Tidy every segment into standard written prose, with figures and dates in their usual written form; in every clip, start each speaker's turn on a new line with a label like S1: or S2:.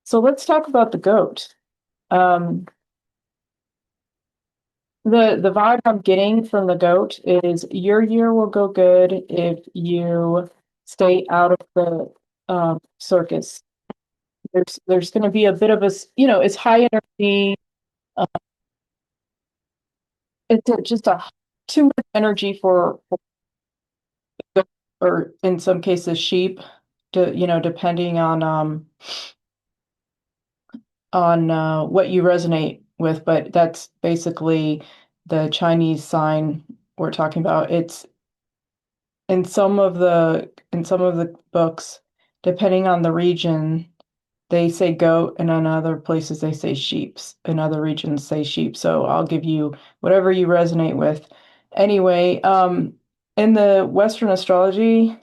S1: So let's talk about the goat. Um, the vibe I'm getting from the goat is your year will go good if you stay out of the circus. There's going to be a bit of it's high energy. Uh, just a too much energy or in some cases sheep. Depending on what you resonate with, but that's basically the Chinese sign we're talking about. It's in some of the books, depending on the region, they say goat, and in other places they say sheeps. In other regions say sheep. So I'll give you whatever you resonate with. Anyway, in the Western astrology,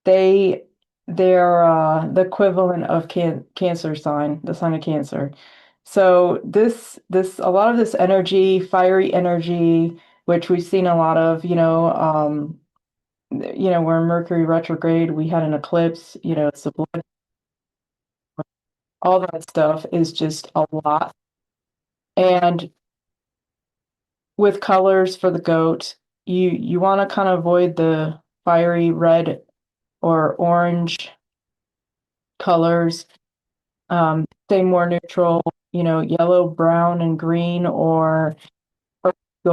S1: they they're the equivalent of Cancer sign, the sign of Cancer. So this a lot of this energy, fiery energy, which we've seen a lot of, we're in Mercury retrograde, we had an eclipse, it's the blood, all that stuff is just a lot. And with colors for the goat, you want to kind of avoid the fiery red or orange colors. Stay more neutral, yellow, brown, and green, or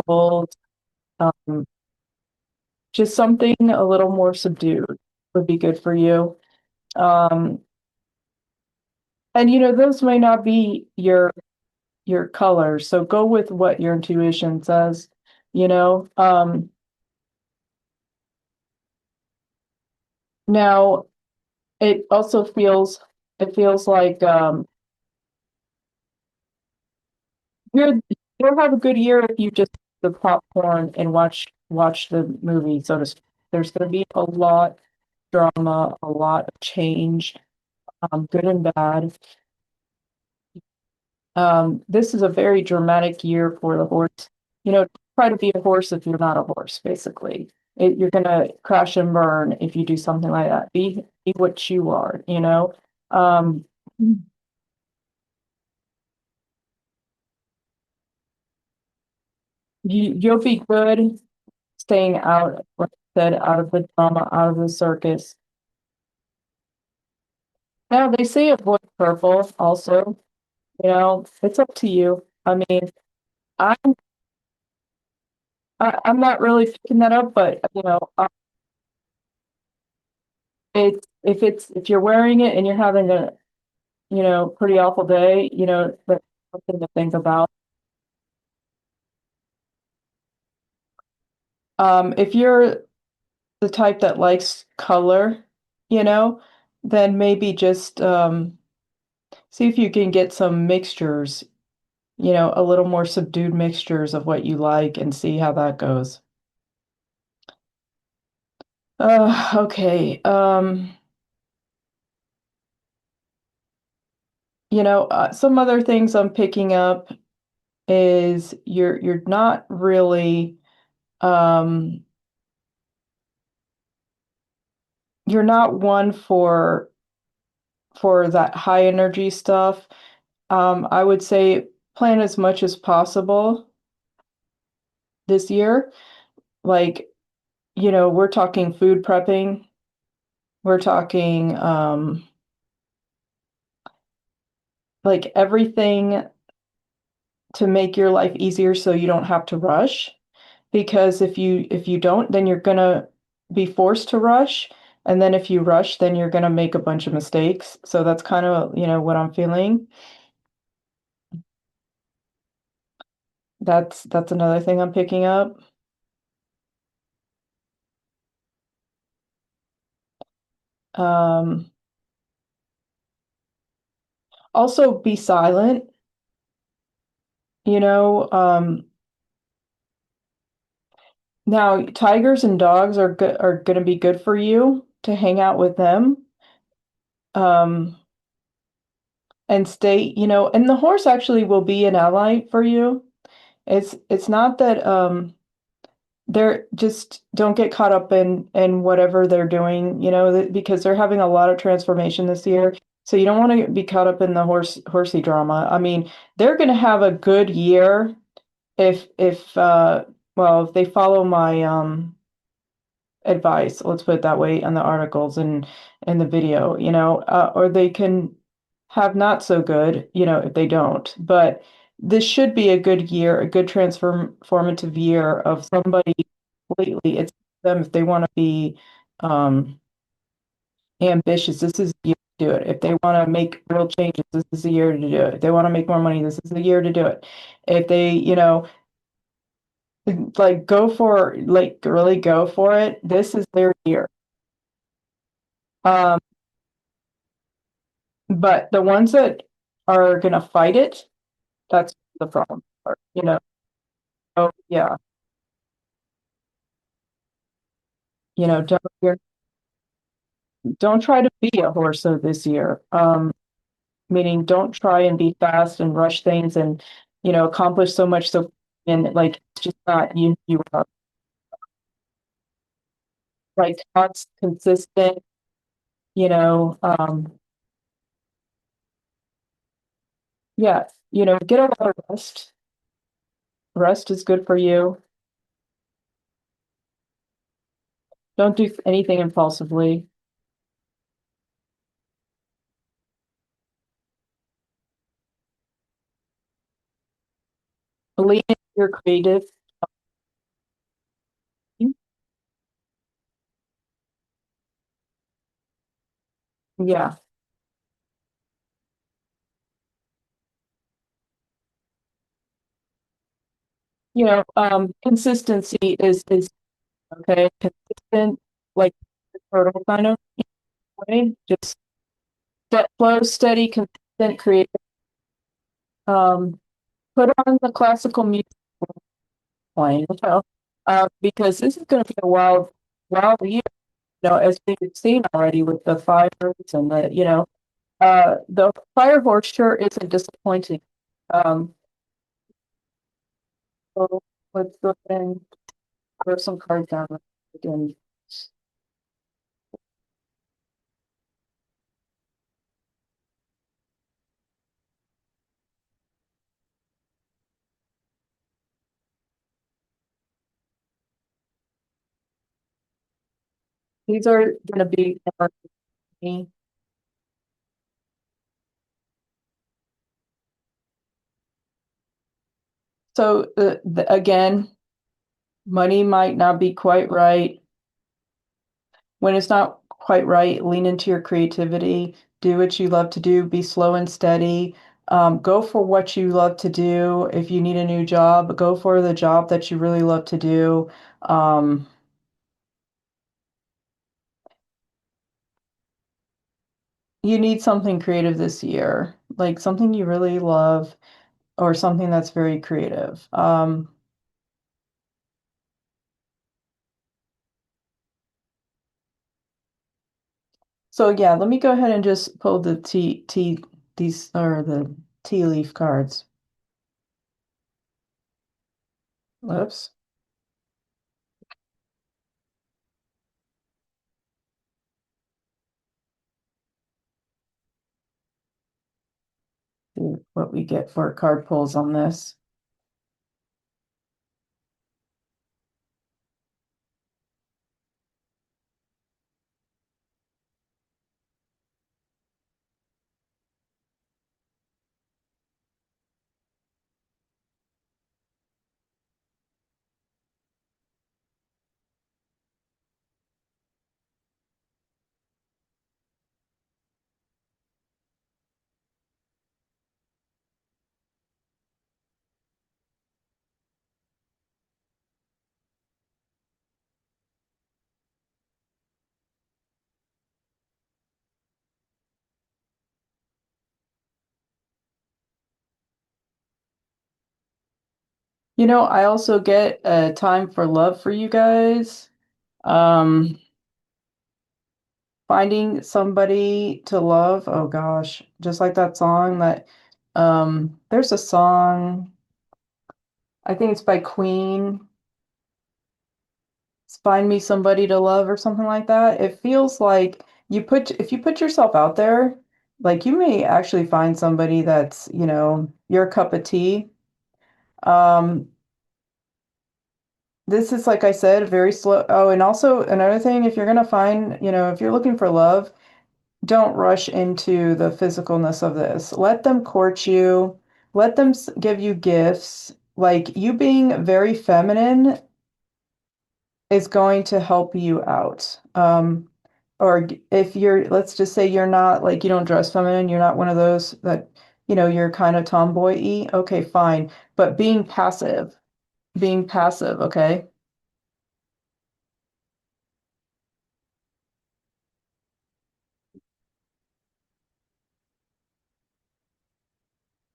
S1: gold. Um, just something a little more subdued would be good for you. Um, and those may not be your colors, so go with what your intuition says. You know. Now it also feels like you'll have a good year if you just the popcorn and watch the movie. So to speak. There's going to be a lot drama, a lot of change, good and bad. This is a very dramatic year for the horse. Try to be a horse if you're not a horse, basically. You're gonna crash and burn if you do something like that. Be what you are. Um, you'll be good staying out, like I said, out of the drama, out of the circus. Now they say avoid purple also, it's up to you. I mean, I'm I'm not really picking that up, but if you're wearing it and you're having a pretty awful day, that's something to think about. If you're the type that likes color, you know, then maybe just see if you can get some mixtures, a little more subdued mixtures of what you like and see how that goes. Okay. Some other things I'm picking up is you're not really um you're not one for that high energy stuff. I would say plan as much as possible this year. Like, we're talking food prepping. We're talking like everything to make your life easier so you don't have to rush. Because if you don't, then you're gonna be forced to rush. And then if you rush, then you're gonna make a bunch of mistakes. So that's kind of, what I'm feeling. That's another thing I'm picking up. Um, Also be silent, you know. Now tigers and dogs are going to be good for you to hang out with them. Um, and stay, and the horse actually will be an ally for you. It's not that they're just don't get caught up in whatever they're doing, because they're having a lot of transformation this year. So you don't want to be caught up in the horsey drama. I mean, they're going to have a good year if well, if they follow my advice, let's put it that way, on the articles and the video, or they can have not so good, if they don't. But this should be a good year, a good transformative year of somebody completely. It's them if they want to be um ambitious. This is the year to do it. If they want to make real changes, this is the year to do it. If they want to make more money, this is the year to do it. If they, like really go for it, this is their year. Um, but the ones that are gonna fight it, that's the problem part. Oh yeah, don't try to be a horse of this year. Meaning don't try and be fast and rush things and accomplish so much so and like it's just not you are like consistent, you know, um yeah, get a lot of rest. Rest is good for you. Don't do anything impulsively. Believe in your creative. Yeah. Consistency is okay. Consistent, like turtle kind of way. Just flow, steady, consistent, creative. Um, put on the classical music playing, because this is going to be a wild year. As we've seen already with the fires and the fire horse sure isn't disappointing. Um, so let's go ahead and throw some cards down again. These are going to be more me. So again, money might not be quite right. When it's not quite right, lean into your creativity, do what you love to do, be slow and steady. Go for what you love to do. If you need a new job, go for the job that you really love to do. Um, you need something creative this year, like something you really love or something that's very creative. So yeah, let me go ahead and just pull the these are the tea leaf cards. Whoops. See what we get for card pulls on this. I also get a time for love for you guys. Um, finding somebody to love. Oh gosh, just like that song that there's a song, I think it's by Queen. It's Find Me Somebody to Love or something like that. It feels like if you put yourself out there, Like you may actually find somebody that's, your cup of tea. Um, this is, like I said, very slow. Oh, and also another thing, if you're gonna find, if you're looking for love, don't rush into the physicalness of this. Let them court you. Let them give you gifts. Like you being very feminine is going to help you out. Or if you're, let's just say you're not like, you don't dress feminine, you're not one of those that, you're kind of tomboy-y. Okay, fine. But being passive, okay?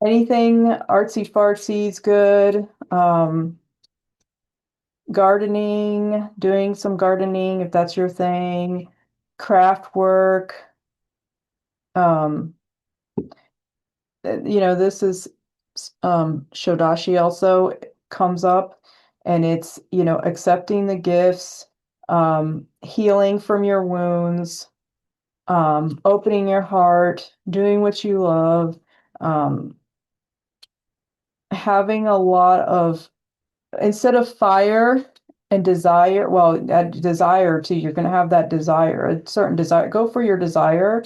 S1: Anything artsy fartsy is good. Gardening, doing some gardening if that's your thing, craft work. Um, this is Shodashi also comes up, and it's, accepting the gifts, healing from your wounds, opening your heart, doing what you love, um, having a lot of, instead of fire and desire, well, that desire too, you're going to have that desire, a certain desire. Go for your desire,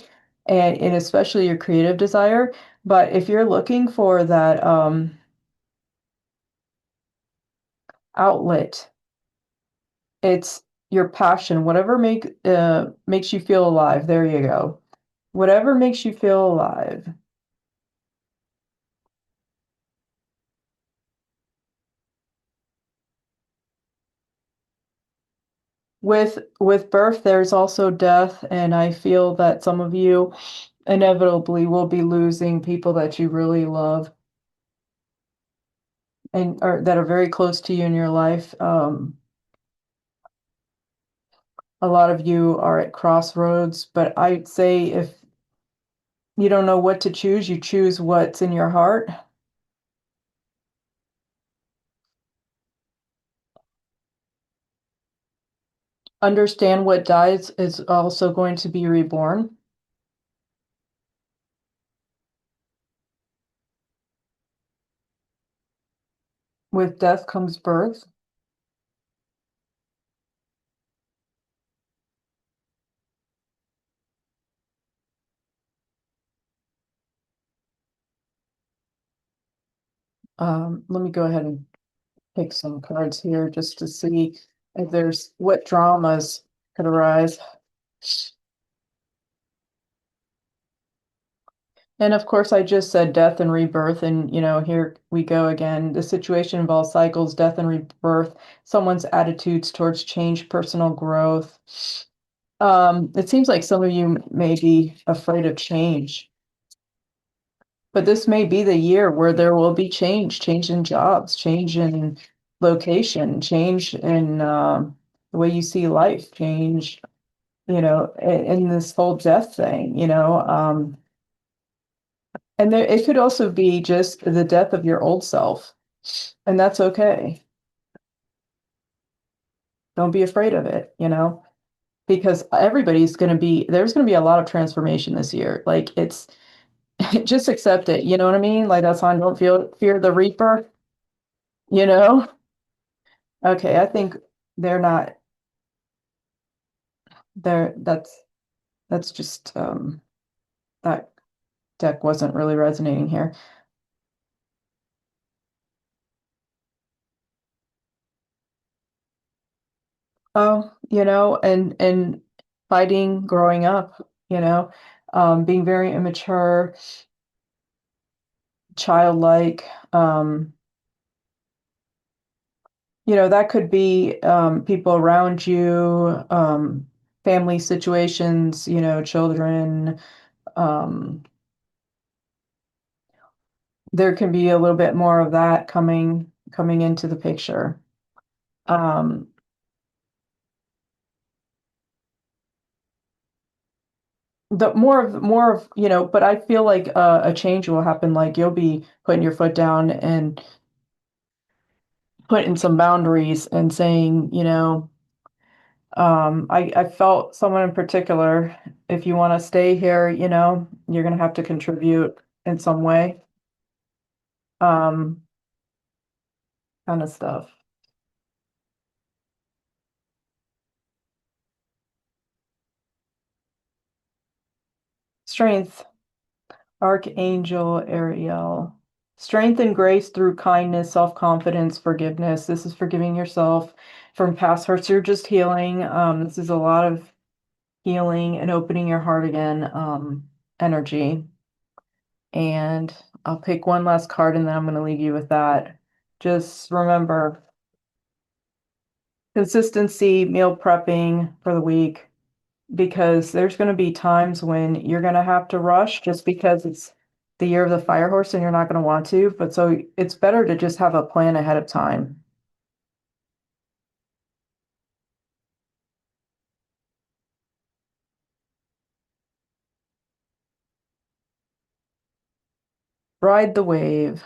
S1: and especially your creative desire. But if you're looking for that outlet, it's your passion, whatever makes you feel alive. There you go. Whatever makes you feel alive. With birth, there's also death, and I feel that some of you inevitably will be losing people that you really love and or that are very close to you in your life. A lot of you are at crossroads, but I'd say if you don't know what to choose, you choose what's in your heart. Understand what dies is also going to be reborn. With death comes birth. Let me go ahead and pick some cards here just to see if there's what dramas could arise. And of course, I just said death and rebirth, and here we go again. The situation involves cycles, death and rebirth, someone's attitudes towards change, personal growth. It seems like some of you may be afraid of change, but this may be the year where there will be change in jobs, change in location, change in the way you see life, change, in this whole death thing, and there, it could also be just the death of your old self, and that's okay. Don't be afraid of it, because there's going to be a lot of transformation this year. Like it's just accept it. You know what I mean? Like that's why I don't feel fear the reaper, you know? Okay, I think they're not there. That's just that deck wasn't really resonating here. Oh, and fighting growing up, being very immature, childlike, that could be people around you, family situations, children. Um, there can be a little bit more of that coming into the picture. Um, the more of, but I feel like a change will happen. Like you'll be putting your foot down and putting some boundaries and saying, I felt someone in particular, if you want to stay here, you're gonna have to contribute in some way. Um, kind of stuff. Strength, Archangel Ariel. Strength and grace through kindness, self-confidence, forgiveness. This is forgiving yourself from past hurts. You're just healing. This is a lot of healing and opening your heart again, energy. And I'll pick one last card and then I'm going to leave you with that. Just remember consistency, meal prepping for the week, because there's going to be times when you're going to have to rush just because it's the year of the fire horse and you're not going to want to. But so it's better to just have a plan ahead of time. Ride the wave.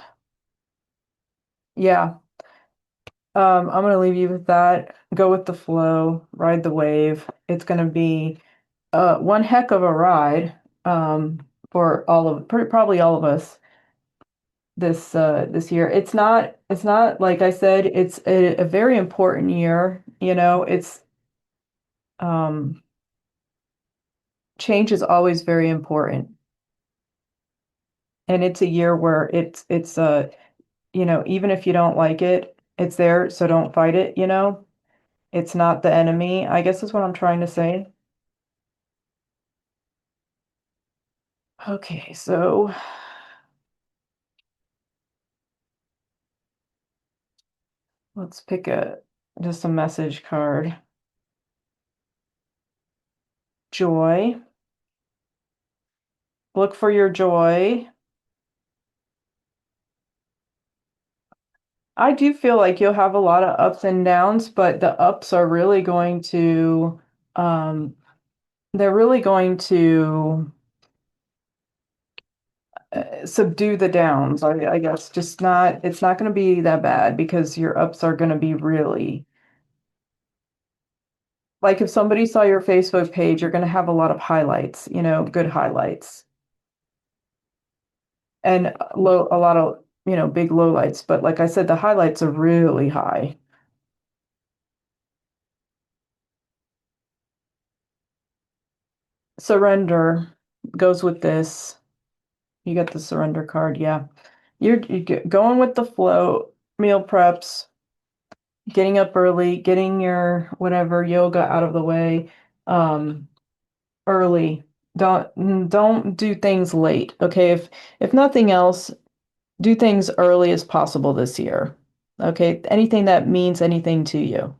S1: Yeah. I'm going to leave you with that. Go with the flow, ride the wave. It's going to be one heck of a ride for probably all of us this year. It's not like I said, it's a very important year. It's um change is always very important. And it's a year where it's even if you don't like it, it's there, so don't fight it. It's not the enemy, I guess is what I'm trying to say. Okay, so let's pick a just a message card. Joy. Look for your joy. I do feel like you'll have a lot of ups and downs, but the ups are really going to, um, they're really going to subdue the downs, I guess. It's not going to be that bad because your ups are going to be really, like if somebody saw your Facebook page, you're going to have a lot of highlights, good highlights, and a lot of, big lowlights. But like I said, the highlights are really high. Surrender goes with this. You got the surrender card, yeah. You're going with the flow, meal preps, getting up early, getting your whatever yoga out of the way, um, early. Don't do things late. Okay, if nothing else, do things early as possible this year. Okay, anything that means anything to you.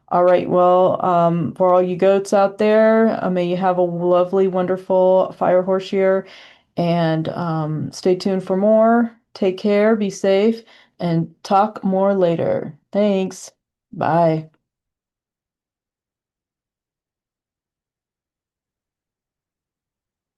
S1: All right, well, for all you goats out there, may you have a lovely, wonderful fire horse year, and stay tuned for more. Take care, be safe, and talk more later. Thanks. Bye.